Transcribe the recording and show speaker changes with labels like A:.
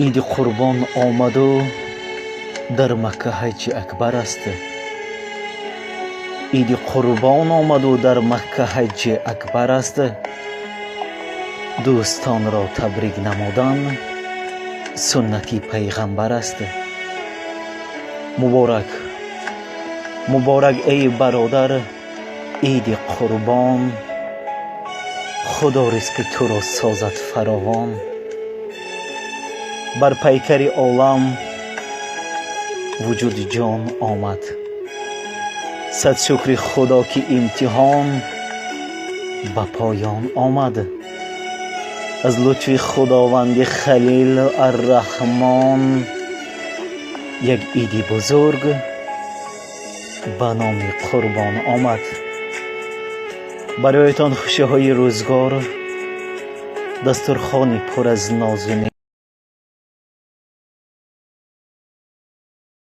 A: عید قربان آمد و در مکه حج اکبر است. عید قربان آمد و در مکه حج اکبر است. دوستان را تبریک نمودن سنتی پیغمبر است. مبارک مبارک ای برادر عید قربان، خدا رزق تو را سازد فراوان. بر پیکر عالم وجود جان آمد، صد شکر خدا که امتحان به پایان آمد. از لطف خداوند خلیل الرحمن یک عید بزرگ به نام قربان آمد. برایتان خوشی های روزگار، دسترخوانی پر از ناز و